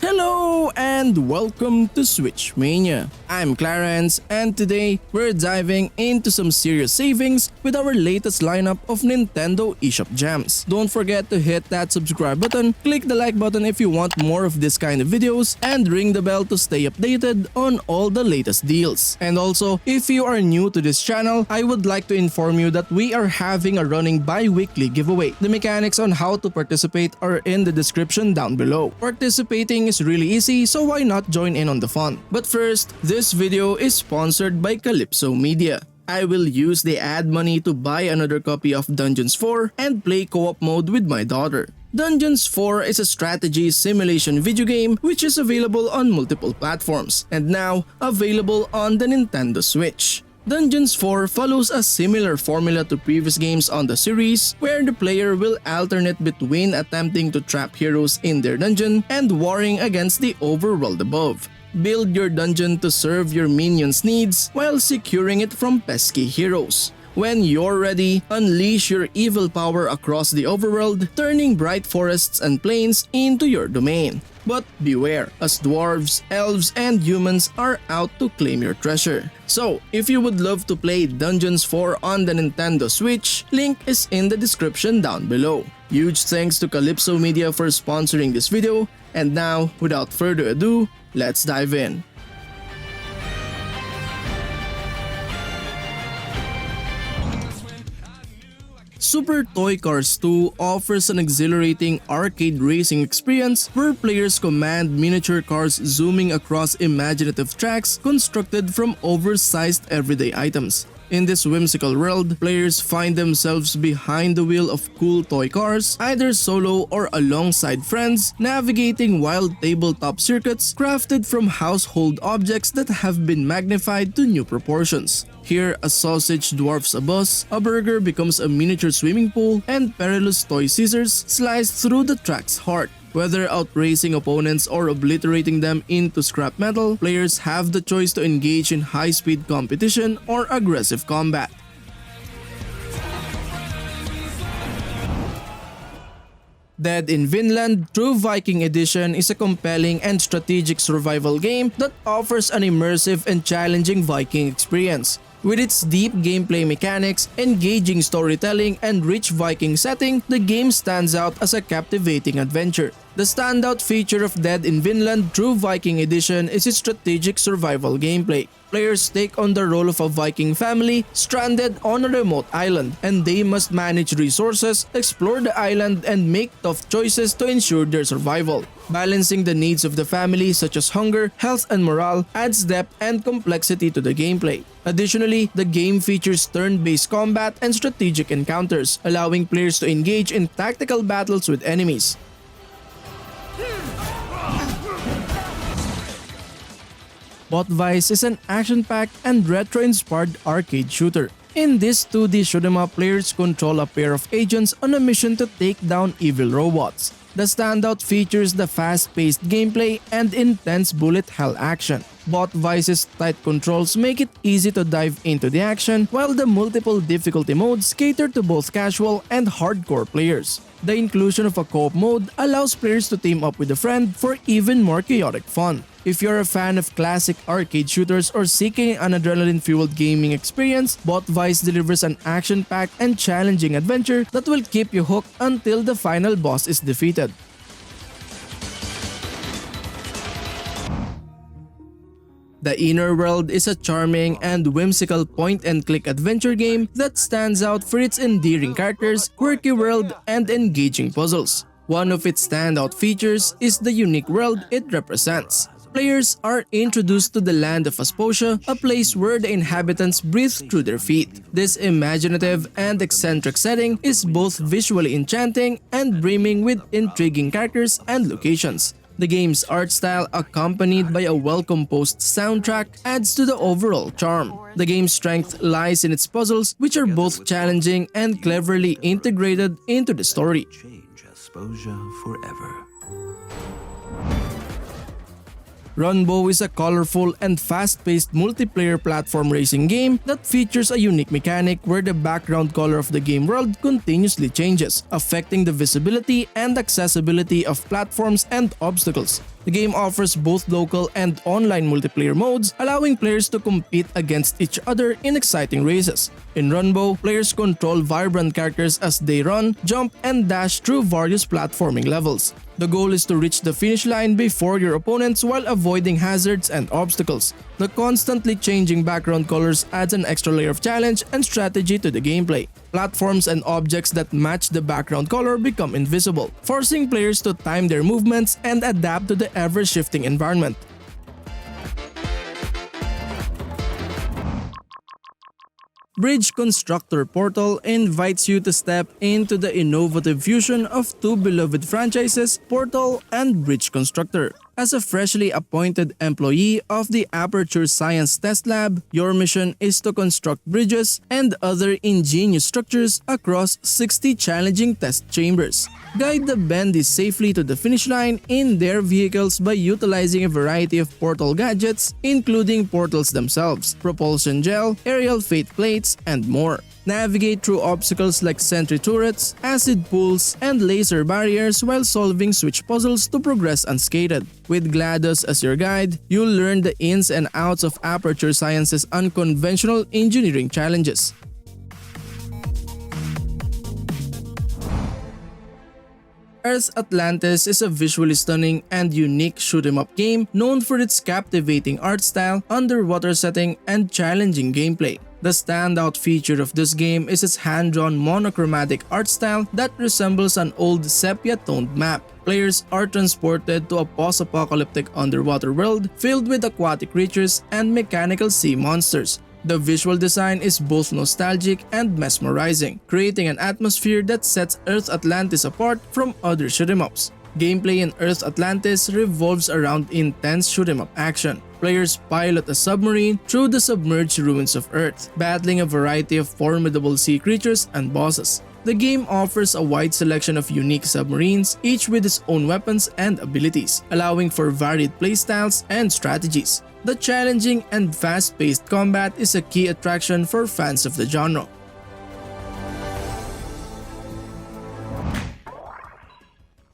Hello and welcome to Switch Mania. I'm Clarence and today we're diving into some serious savings with our latest lineup of Nintendo eShop gems. Don't forget to hit that subscribe button, click the like button if you want more of this kind of videos, and ring the bell to stay updated on all the latest deals. And also, if you are new to this channel, I would like to inform you that we are having a running bi-weekly giveaway. The mechanics on how to participate are in the description down below. Participating is really easy, so why not join in on the fun? But first, this video is sponsored by Calypso Media. I will use the ad money to buy another copy of Dungeons 4 and play co-op mode with my daughter. Dungeons 4 is a strategy simulation video game which is available on multiple platforms and now available on the Nintendo Switch. Dungeons 4 follows a similar formula to previous games on the series where the player will alternate between attempting to trap heroes in their dungeon and warring against the overworld above. Build your dungeon to serve your minions' needs while securing it from pesky heroes. When you're ready, unleash your evil power across the overworld, turning bright forests and plains into your domain. But beware, as dwarves, elves, and humans are out to claim your treasure. So, if you would love to play Dungeons 4 on the Nintendo Switch, link is in the description down below. Huge thanks to Calypso Media for sponsoring this video, and now, without further ado, let's dive in. Super Toy Cars 2 offers an exhilarating arcade racing experience where players command miniature cars zooming across imaginative tracks constructed from oversized everyday items. In this whimsical world, players find themselves behind the wheel of cool toy cars, either solo or alongside friends, navigating wild tabletop circuits crafted from household objects that have been magnified to new proportions. Here, a sausage dwarfs a bus, a burger becomes a miniature swimming pool, and perilous toy scissors slice through the track's heart. Whether outracing opponents or obliterating them into scrap metal, players have the choice to engage in high-speed competition or aggressive combat. Dead in Vinland True Viking Edition is a compelling and strategic survival game that offers an immersive and challenging Viking experience. With its deep gameplay mechanics, engaging storytelling, and rich Viking setting, the game stands out as a captivating adventure. The standout feature of Dead in Vinland True Viking Edition is its strategic survival gameplay. Players take on the role of a Viking family stranded on a remote island, and they must manage resources, explore the island, and make tough choices to ensure their survival. Balancing the needs of the family such as hunger, health, and morale adds depth and complexity to the gameplay. Additionally, the game features turn-based combat and strategic encounters, allowing players to engage in tactical battles with enemies. Bot Vice is an action-packed and retro-inspired arcade shooter. In this 2D shoot-'em-up, players control a pair of agents on a mission to take down evil robots. The standout features the fast-paced gameplay and intense bullet hell action. Bot Vice's tight controls make it easy to dive into the action, while the multiple difficulty modes cater to both casual and hardcore players. The inclusion of a co-op mode allows players to team up with a friend for even more chaotic fun. If you're a fan of classic arcade shooters or seeking an adrenaline-fueled gaming experience, Bot Vice delivers an action-packed and challenging adventure that will keep you hooked until the final boss is defeated. The Inner World is a charming and whimsical point-and-click adventure game that stands out for its endearing characters, quirky world, and engaging puzzles. One of its standout features is the unique world it represents. Players are introduced to the land of Asposia, a place where the inhabitants breathe through their feet. This imaginative and eccentric setting is both visually enchanting and brimming with intriguing characters and locations. The game's art style, accompanied by a well-composed soundtrack, adds to the overall charm. The game's strength lies in its puzzles, which are both challenging and cleverly integrated into the story. Change Asposia forever. Runbow is a colorful and fast-paced multiplayer platform racing game that features a unique mechanic where the background color of the game world continuously changes, affecting the visibility and accessibility of platforms and obstacles. The game offers both local and online multiplayer modes, allowing players to compete against each other in exciting races. In Runbow, players control vibrant characters as they run, jump, and dash through various platforming levels. The goal is to reach the finish line before your opponents while avoiding hazards and obstacles. The constantly changing background colors adds an extra layer of challenge and strategy to the gameplay. Platforms and objects that match the background color become invisible, forcing players to time their movements and adapt to the ever-shifting environment. Bridge Constructor Portal invites you to step into the innovative fusion of two beloved franchises, Portal and Bridge Constructor. As a freshly appointed employee of the Aperture Science Test Lab, your mission is to construct bridges and other ingenious structures across 60 challenging test chambers. Guide the Bendy safely to the finish line in their vehicles by utilizing a variety of portal gadgets, including portals themselves, propulsion gel, aerial fate plates, and more. Navigate through obstacles like sentry turrets, acid pools, and laser barriers while solving switch puzzles to progress unscathed. With GLaDOS as your guide, you'll learn the ins and outs of Aperture Science's unconventional engineering challenges. Earth Atlantis is a visually stunning and unique shoot-'em-up game known for its captivating art style, underwater setting, and challenging gameplay. The standout feature of this game is its hand-drawn monochromatic art style that resembles an old sepia-toned map. Players are transported to a post-apocalyptic underwater world filled with aquatic creatures and mechanical sea monsters. The visual design is both nostalgic and mesmerizing, creating an atmosphere that sets Earth Atlantis apart from other shoot-'em-ups. Gameplay in Earth Atlantis revolves around intense shoot-'em-up action. Players pilot a submarine through the submerged ruins of Earth, battling a variety of formidable sea creatures and bosses. The game offers a wide selection of unique submarines, each with its own weapons and abilities, allowing for varied playstyles and strategies. The challenging and fast-paced combat is a key attraction for fans of the genre.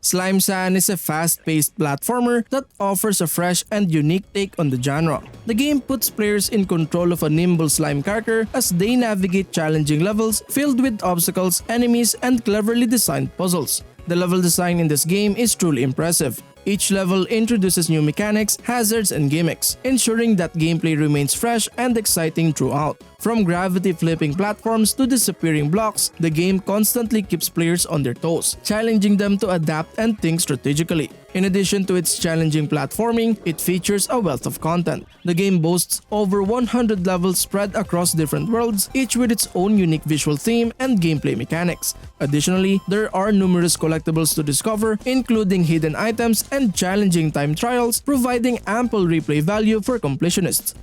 Slime Sand is a fast-paced platformer that offers a fresh and unique take on the genre. The game puts players in control of a nimble slime character as they navigate challenging levels filled with obstacles, enemies, and cleverly designed puzzles. The level design in this game is truly impressive. Each level introduces new mechanics, hazards, and gimmicks, ensuring that gameplay remains fresh and exciting throughout. From gravity-flipping platforms to disappearing blocks, the game constantly keeps players on their toes, challenging them to adapt and think strategically. In addition to its challenging platforming, it features a wealth of content. The game boasts over 100 levels spread across different worlds, each with its own unique visual theme and gameplay mechanics. Additionally, there are numerous collectibles to discover, including hidden items and challenging time trials, providing ample replay value for completionists.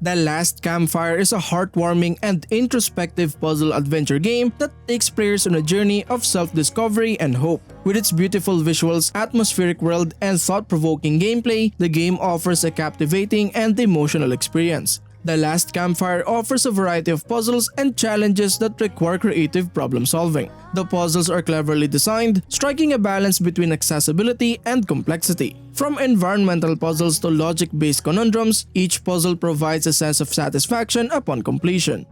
The Last Campfire is a heartwarming and introspective puzzle adventure game that takes players on a journey of self-discovery and hope. With its beautiful visuals, atmospheric world, and thought-provoking gameplay, the game offers a captivating and emotional experience. The Last Campfire offers a variety of puzzles and challenges that require creative problem solving. The puzzles are cleverly designed, striking a balance between accessibility and complexity. From environmental puzzles to logic-based conundrums, each puzzle provides a sense of satisfaction upon completion.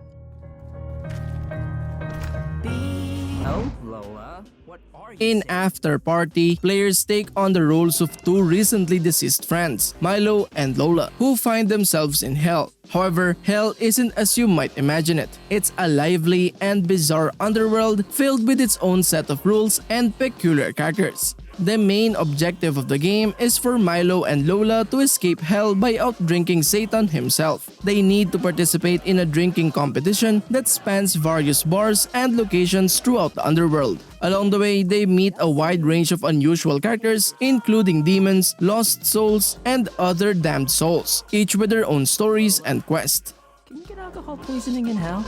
In Afterparty, players take on the roles of two recently deceased friends, Milo and Lola, who find themselves in hell. However, hell isn't as you might imagine it. It's a lively and bizarre underworld filled with its own set of rules and peculiar characters. The main objective of the game is for Milo and Lola to escape hell by outdrinking Satan himself. They need to participate in a drinking competition that spans various bars and locations throughout the underworld. Along the way, they meet a wide range of unusual characters, including demons, lost souls, and other damned souls, each with their own stories and quests. Can you get alcohol poisoning in hell?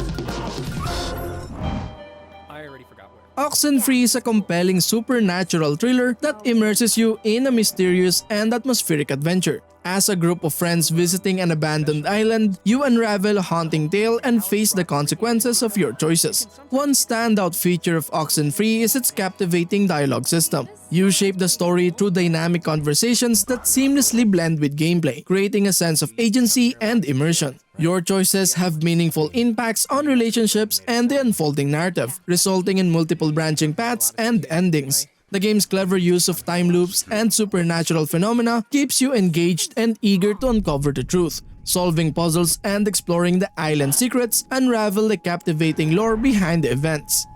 I already forgot where. OXENFREE is a compelling supernatural thriller that immerses you in a mysterious and atmospheric adventure. As a group of friends visiting an abandoned island, you unravel a haunting tale and face the consequences of your choices. One standout feature of OXENFREE is its captivating dialogue system. You shape the story through dynamic conversations that seamlessly blend with gameplay, creating a sense of agency and immersion. Your choices have meaningful impacts on relationships and the unfolding narrative, resulting in multiple branching paths and endings. The game's clever use of time loops and supernatural phenomena keeps you engaged and eager to uncover the truth. Solving puzzles and exploring the island's secrets unravel the captivating lore behind the events.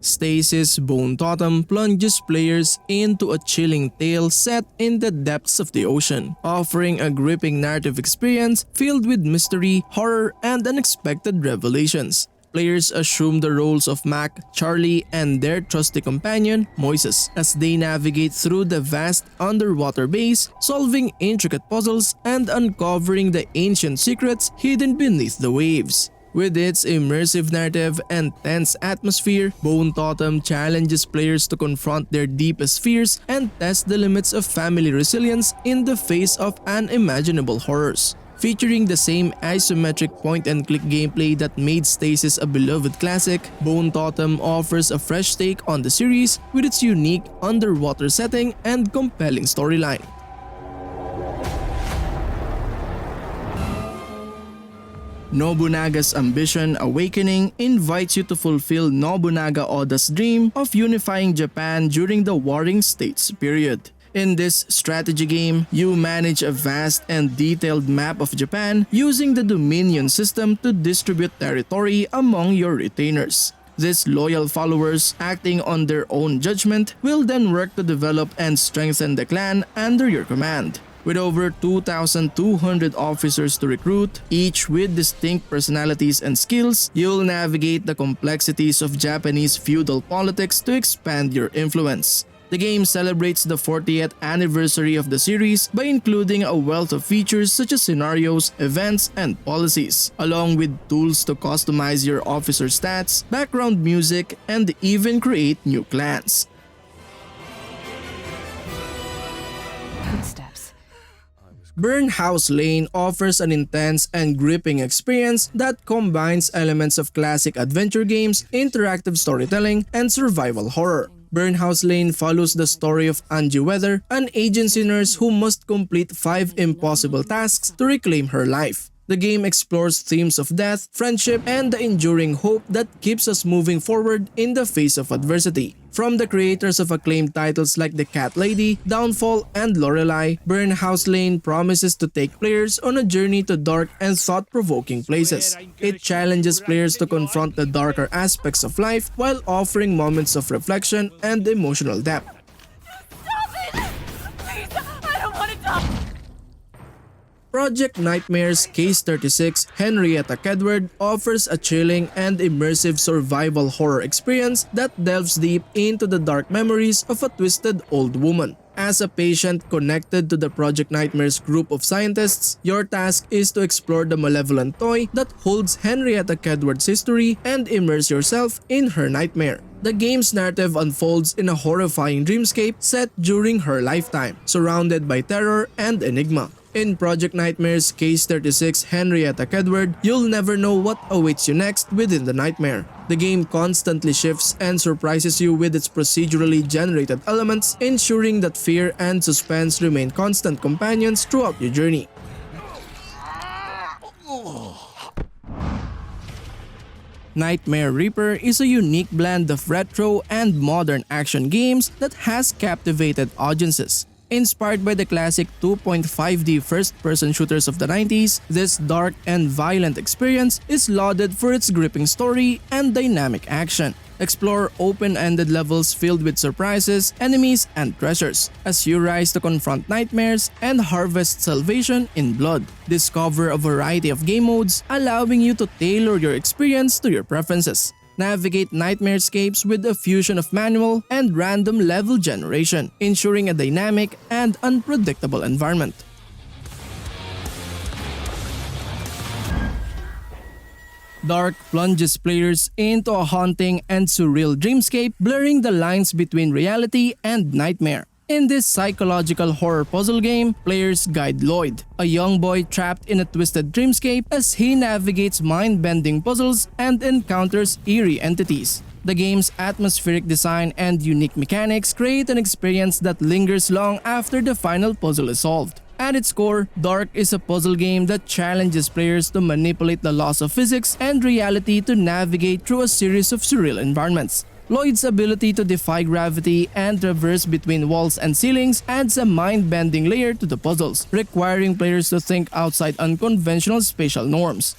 Stasis Bone Totem plunges players into a chilling tale set in the depths of the ocean, offering a gripping narrative experience filled with mystery, horror, and unexpected revelations. Players assume the roles of Mac, Charlie, and their trusty companion, Moises, as they navigate through the vast underwater base, solving intricate puzzles and uncovering the ancient secrets hidden beneath the waves. With its immersive narrative and tense atmosphere, Bone Totem challenges players to confront their deepest fears and test the limits of family resilience in the face of unimaginable horrors. Featuring the same isometric point-and-click gameplay that made Stasis a beloved classic, Bone Totem offers a fresh take on the series with its unique underwater setting and compelling storyline. Nobunaga's Ambition Awakening invites you to fulfill Nobunaga Oda's dream of unifying Japan during the Warring States period. In this strategy game, you manage a vast and detailed map of Japan using the Dominion system to distribute territory among your retainers. These loyal followers, acting on their own judgment, will then work to develop and strengthen the clan under your command. With over 2,200 officers to recruit, each with distinct personalities and skills, you'll navigate the complexities of Japanese feudal politics to expand your influence. The game celebrates the 40th anniversary of the series by including a wealth of features such as scenarios, events, and policies, along with tools to customize your officer stats, background music, and even create new clans. Burnhouse Lane offers an intense and gripping experience that combines elements of classic adventure games, interactive storytelling, and survival horror. Burnhouse Lane follows the story of Angie Weather, an agency nurse who must complete 5 impossible tasks to reclaim her life. The game explores themes of death, friendship, and the enduring hope that keeps us moving forward in the face of adversity. From the creators of acclaimed titles like The Cat Lady, Downfall, and Lorelei, Burnhouse Lane promises to take players on a journey to dark and thought-provoking places. It challenges players to confront the darker aspects of life while offering moments of reflection and emotional depth. Stop it! Please, I don't want to die! Project Nightmare's Case 36 Henrietta Kedward offers a chilling and immersive survival horror experience that delves deep into the dark memories of a twisted old woman. As a patient connected to the Project Nightmare's group of scientists, your task is to explore the malevolent toy that holds Henrietta Kedward's history and immerse yourself in her nightmare. The game's narrative unfolds in a horrifying dreamscape set during her lifetime, surrounded by terror and enigma. In Project Nightmare's Case 36 Henrietta Kedward, you'll never know what awaits you next within the nightmare. The game constantly shifts and surprises you with its procedurally generated elements, ensuring that fear and suspense remain constant companions throughout your journey. Nightmare Reaper is a unique blend of retro and modern action games that has captivated audiences. Inspired by the classic 2.5D first-person shooters of the 90s, this dark and violent experience is lauded for its gripping story and dynamic action. Explore open-ended levels filled with surprises, enemies, and treasures as you rise to confront nightmares and harvest salvation in blood. Discover a variety of game modes, allowing you to tailor your experience to your preferences. Navigate nightmarescapes with a fusion of manual and random level generation, ensuring a dynamic and unpredictable environment. DARQ plunges players into a haunting and surreal dreamscape, blurring the lines between reality and nightmare. In this psychological horror puzzle game, players guide Lloyd, a young boy trapped in a twisted dreamscape as he navigates mind-bending puzzles and encounters eerie entities. The game's atmospheric design and unique mechanics create an experience that lingers long after the final puzzle is solved. At its core, DARQ is a puzzle game that challenges players to manipulate the laws of physics and reality to navigate through a series of surreal environments. Lloyd's ability to defy gravity and traverse between walls and ceilings adds a mind-bending layer to the puzzles, requiring players to think outside unconventional spatial norms.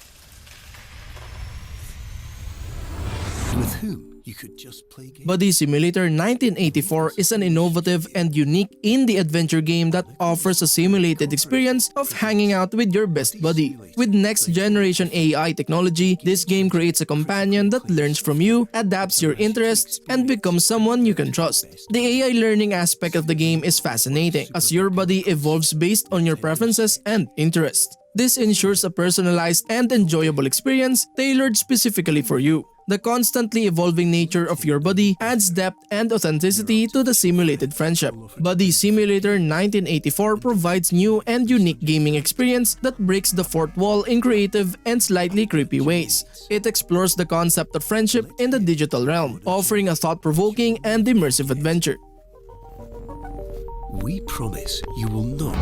With whom you could just play games. Buddy Simulator 1984 is an innovative and unique indie adventure game that offers a simulated experience of hanging out with your best buddy. With next-generation AI technology, this game creates a companion that learns from you, adapts your interests, and becomes someone you can trust. The AI learning aspect of the game is fascinating, as your buddy evolves based on your preferences and interests. This ensures a personalized and enjoyable experience tailored specifically for you. The constantly evolving nature of your buddy adds depth and authenticity to the simulated friendship. Buddy Simulator 1984 provides new and unique gaming experience that breaks the fourth wall in creative and slightly creepy ways. It explores the concept of friendship in the digital realm, offering a thought-provoking and immersive adventure. We promise you will not.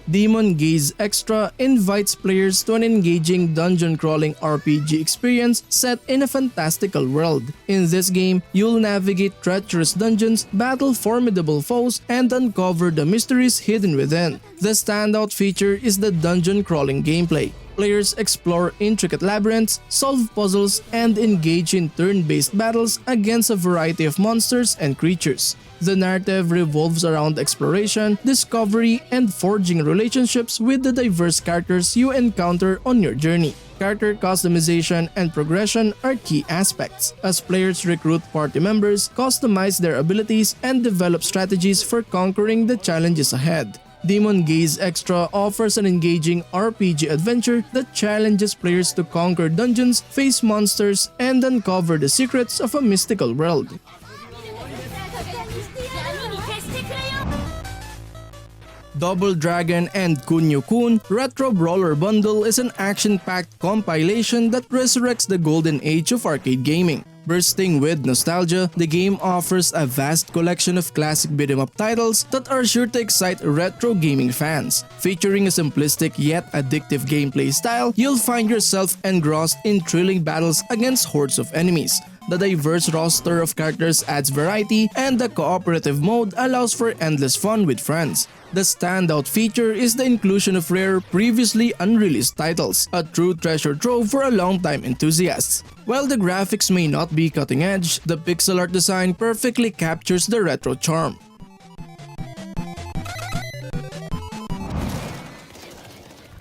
Demon Gaze Extra invites players to an engaging dungeon-crawling RPG experience set in a fantastical world. In this game, you'll navigate treacherous dungeons, battle formidable foes, and uncover the mysteries hidden within. The standout feature is the dungeon-crawling gameplay. Players explore intricate labyrinths, solve puzzles, and engage in turn-based battles against a variety of monsters and creatures. The narrative revolves around exploration, discovery, and forging relationships with the diverse characters you encounter on your journey. Character customization and progression are key aspects, as players recruit party members, customize their abilities, and develop strategies for conquering the challenges ahead. Demon Gaze Extra offers an engaging RPG adventure that challenges players to conquer dungeons, face monsters, and uncover the secrets of a mystical world. Double Dragon and Kunio-kun Retro Brawler Bundle is an action-packed compilation that resurrects the golden age of arcade gaming. Bursting with nostalgia, the game offers a vast collection of classic beat-em-up titles that are sure to excite retro gaming fans. Featuring a simplistic yet addictive gameplay style, you'll find yourself engrossed in thrilling battles against hordes of enemies. The diverse roster of characters adds variety, and the cooperative mode allows for endless fun with friends. The standout feature is the inclusion of rare, previously unreleased titles, a true treasure trove for a long-time enthusiasts. While the graphics may not be cutting-edge, the pixel art design perfectly captures the retro charm.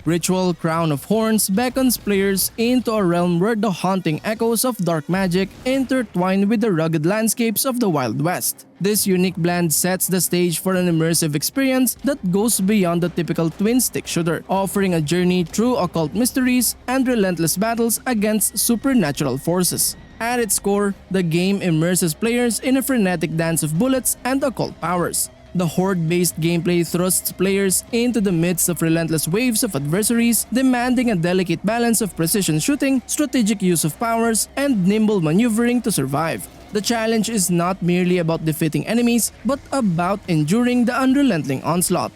Ritual Crown of Horns beckons players into a realm where the haunting echoes of dark magic intertwine with the rugged landscapes of the Wild West. This unique blend sets the stage for an immersive experience that goes beyond the typical twin-stick shooter, offering a journey through occult mysteries and relentless battles against supernatural forces. At its core, the game immerses players in a frenetic dance of bullets and occult powers. The horde-based gameplay thrusts players into the midst of relentless waves of adversaries, demanding a delicate balance of precision shooting, strategic use of powers, and nimble maneuvering to survive. The challenge is not merely about defeating enemies, but about enduring the unrelenting onslaught.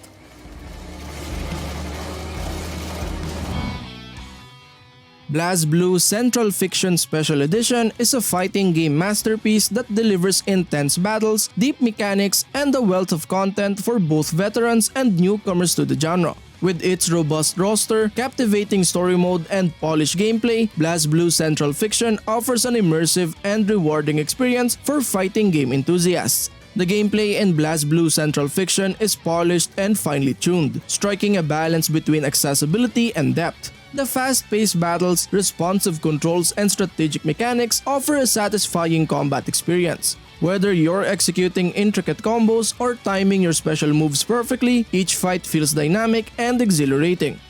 BLAZBLUE Central Fiction Special Edition is a fighting game masterpiece that delivers intense battles, deep mechanics, and a wealth of content for both veterans and newcomers to the genre. With its robust roster, captivating story mode, and polished gameplay, BLAZBLUE Central Fiction offers an immersive and rewarding experience for fighting game enthusiasts. The gameplay in BLAZBLUE Central Fiction is polished and finely tuned, striking a balance between accessibility and depth. The fast-paced battles, responsive controls, and strategic mechanics offer a satisfying combat experience. Whether you're executing intricate combos or timing your special moves perfectly, each fight feels dynamic and exhilarating.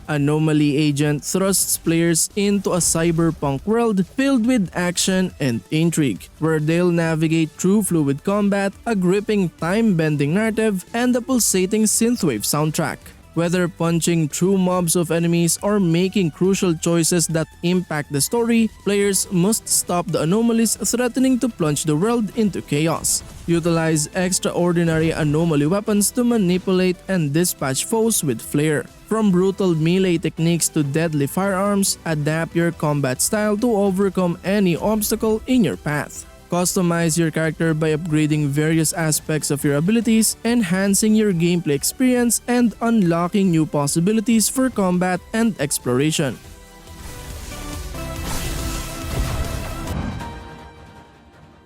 Anomaly Agent thrusts players into a cyberpunk world filled with action and intrigue, where they'll navigate through fluid combat, a gripping time-bending narrative, and a pulsating synthwave soundtrack. Whether punching through mobs of enemies or making crucial choices that impact the story, players must stop the anomalies threatening to plunge the world into chaos. Utilize extraordinary anomaly weapons to manipulate and dispatch foes with flair. From brutal melee techniques to deadly firearms, adapt your combat style to overcome any obstacle in your path. Customize your character by upgrading various aspects of your abilities, enhancing your gameplay experience, and unlocking new possibilities for combat and exploration.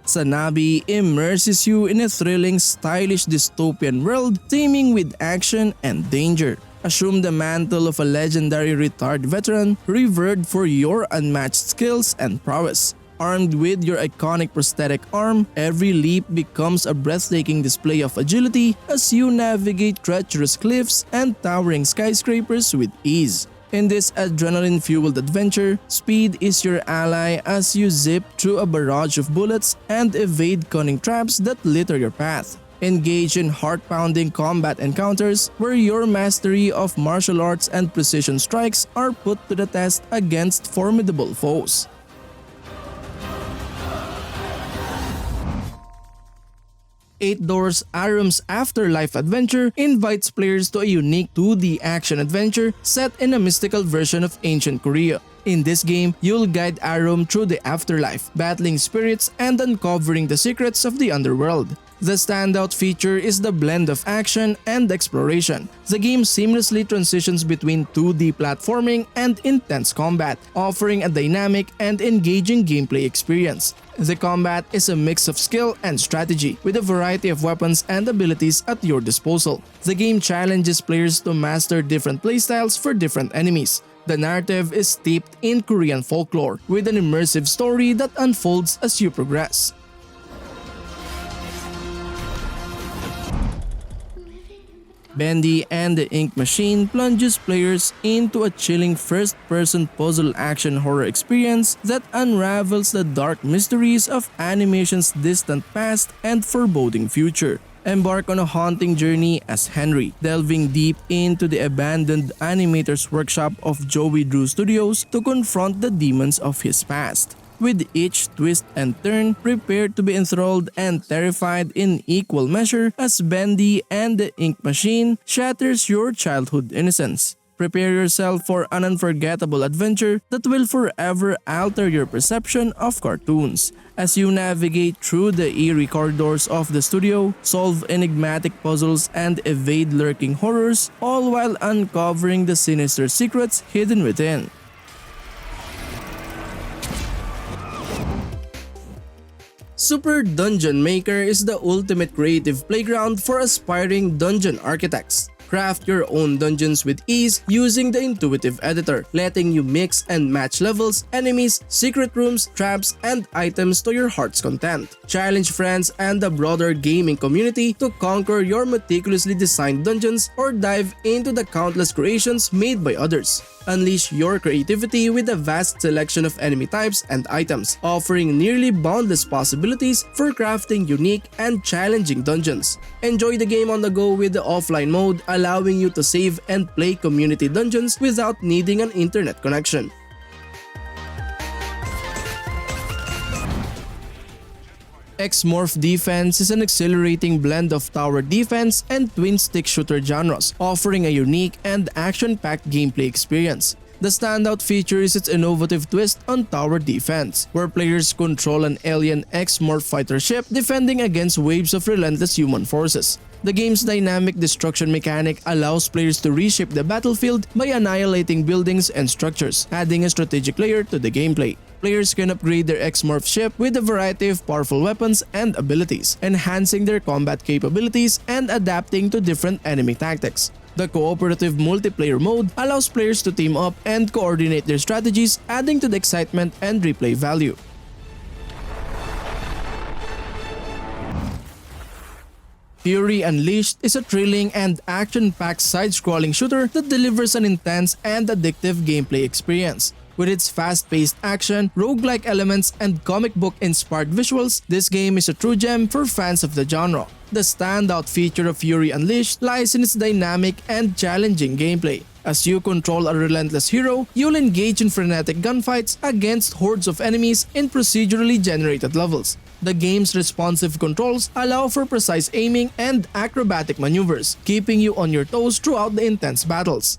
SANABI immerses you in a thrilling, stylish dystopian world teeming with action and danger. Assume the mantle of a legendary retired veteran, revered for your unmatched skills and prowess. Armed with your iconic prosthetic arm, every leap becomes a breathtaking display of agility as you navigate treacherous cliffs and towering skyscrapers with ease. In this adrenaline-fueled adventure, speed is your ally as you zip through a barrage of bullets and evade cunning traps that litter your path. Engage in heart-pounding combat encounters where your mastery of martial arts and precision strikes are put to the test against formidable foes. Eight Doors Arum's Afterlife adventure invites players to a unique 2D action adventure set in a mystical version of ancient Korea. In this game, you'll guide Arum through the afterlife, battling spirits and uncovering the secrets of the underworld. The standout feature is the blend of action and exploration. The game seamlessly transitions between 2D platforming and intense combat, offering a dynamic and engaging gameplay experience. The combat is a mix of skill and strategy, with a variety of weapons and abilities at your disposal. The game challenges players to master different playstyles for different enemies. The narrative is steeped in Korean folklore, with an immersive story that unfolds as you progress. Bendy and the Ink Machine plunges players into a chilling first-person puzzle action horror experience that unravels the dark mysteries of animation's distant past and foreboding future. Embark on a haunting journey as Henry, delving deep into the abandoned animator's workshop of Joey Drew Studios to confront the demons of his past. With each twist and turn, prepare to be enthralled and terrified in equal measure as Bendy and the Ink Machine shatters your childhood innocence. Prepare yourself for an unforgettable adventure that will forever alter your perception of cartoons. As you navigate through the eerie corridors of the studio, solve enigmatic puzzles and evade lurking horrors, all while uncovering the sinister secrets hidden within. Super Dungeon Maker is the ultimate creative playground for aspiring dungeon architects. Craft your own dungeons with ease using the intuitive editor, letting you mix and match levels, enemies, secret rooms, traps, and items to your heart's content. Challenge friends and the broader gaming community to conquer your meticulously designed dungeons or dive into the countless creations made by others. Unleash your creativity with a vast selection of enemy types and items, offering nearly boundless possibilities for crafting unique and challenging dungeons. Enjoy the game on the go with the offline mode, allowing you to save and play community dungeons without needing an internet connection. X-Morph Defense is an exhilarating blend of tower defense and twin-stick shooter genres, offering a unique and action-packed gameplay experience. The standout feature is its innovative twist on tower defense, where players control an alien X-Morph fighter ship defending against waves of relentless human forces. The game's dynamic destruction mechanic allows players to reshape the battlefield by annihilating buildings and structures, adding a strategic layer to the gameplay. Players can upgrade their X-Morph ship with a variety of powerful weapons and abilities, enhancing their combat capabilities and adapting to different enemy tactics. The cooperative multiplayer mode allows players to team up and coordinate their strategies, adding to the excitement and replay value. Fury Unleashed is a thrilling and action-packed side-scrolling shooter that delivers an intense and addictive gameplay experience. With its fast-paced action, roguelike elements, and comic book-inspired visuals, this game is a true gem for fans of the genre. The standout feature of Fury Unleashed lies in its dynamic and challenging gameplay. As you control a relentless hero, you'll engage in frenetic gunfights against hordes of enemies in procedurally generated levels. The game's responsive controls allow for precise aiming and acrobatic maneuvers, keeping you on your toes throughout the intense battles.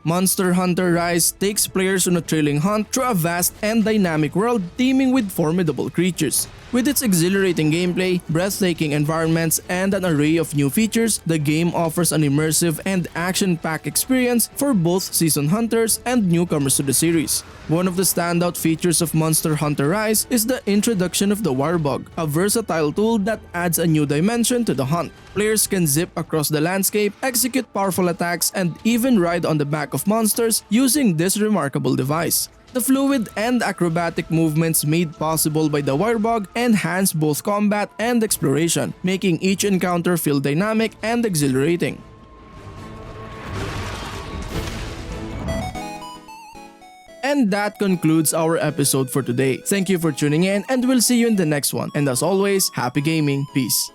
Monster Hunter Rise takes players on a thrilling hunt through a vast and dynamic world teeming with formidable creatures. With its exhilarating gameplay, breathtaking environments, and an array of new features, the game offers an immersive and action-packed experience for both seasoned hunters and newcomers to the series. One of the standout features of Monster Hunter Rise is the introduction of the Warbug, a versatile tool that adds a new dimension to the hunt. Players can zip across the landscape, execute powerful attacks, and even ride on the back of monsters using this remarkable device. The fluid and acrobatic movements made possible by the Warbug enhance both combat and exploration, making each encounter feel dynamic and exhilarating. And that concludes our episode for today. Thank you for tuning in, and we'll see you in the next one. And as always, happy gaming. Peace.